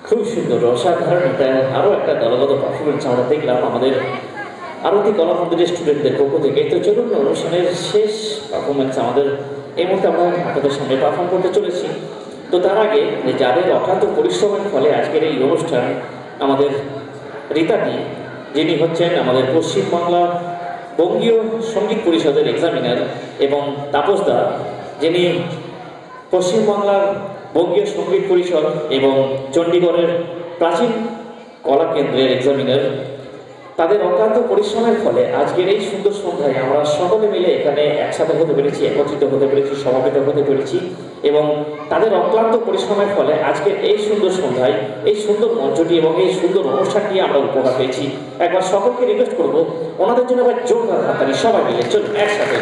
খুব সুন্দর অসাধারণ এটা আরও একটা দলগত পারফরমেন্স আমরা দেখলাম আমাদের আরতি কলা মন্দিরের স্টুডেন্টদের পক্ষ থেকে। তো চলুন অনুষ্ঠানের শেষ পারফরমেন্স আমাদের এই মুহূর্তে আমরা আপনাদের সামনে পারফর্ম করতে চলেছি। তো তার আগে যাদের অক্লান্ত পরিশ্রমের ফলে আজকের এই অনুষ্ঠান, আমাদের রীতাদি যিনি হচ্ছেন আমাদের পশ্চিমবাংলা বঙ্গীয় সঙ্গীত পরিষদের এক্সামিনার, এবং তাপসদা যিনি পশ্চিমবাংলার বঙ্গীয় সঙ্গীত পরিষদ এবং চণ্ডীগড়ের প্রাচীন কলা কেন্দ্রের এক্সামিনার, তাদের অক্লান্ত পরিশ্রমের ফলে আজকের এই সুন্দর সন্ধ্যায় আমরা সকলে মিলে এখানে একসাথে হতে পেরেছি, একত্রিত হতে পেরেছি, সমাবেত হতে পেরেছি। এবং তাদের অক্লান্ত পরিশ্রমের ফলে আজকের এই সুন্দর সন্ধ্যায় এই সুন্দর মঞ্চটি এবং এই সুন্দর অনুষ্ঠানটি আমরা উপহার পেয়েছি। একবার সকলকে রিকোয়েস্ট করবো ওনাদের জন্য আবার জোরদার হাততালি সবাই মিলে চলুন একসাথে।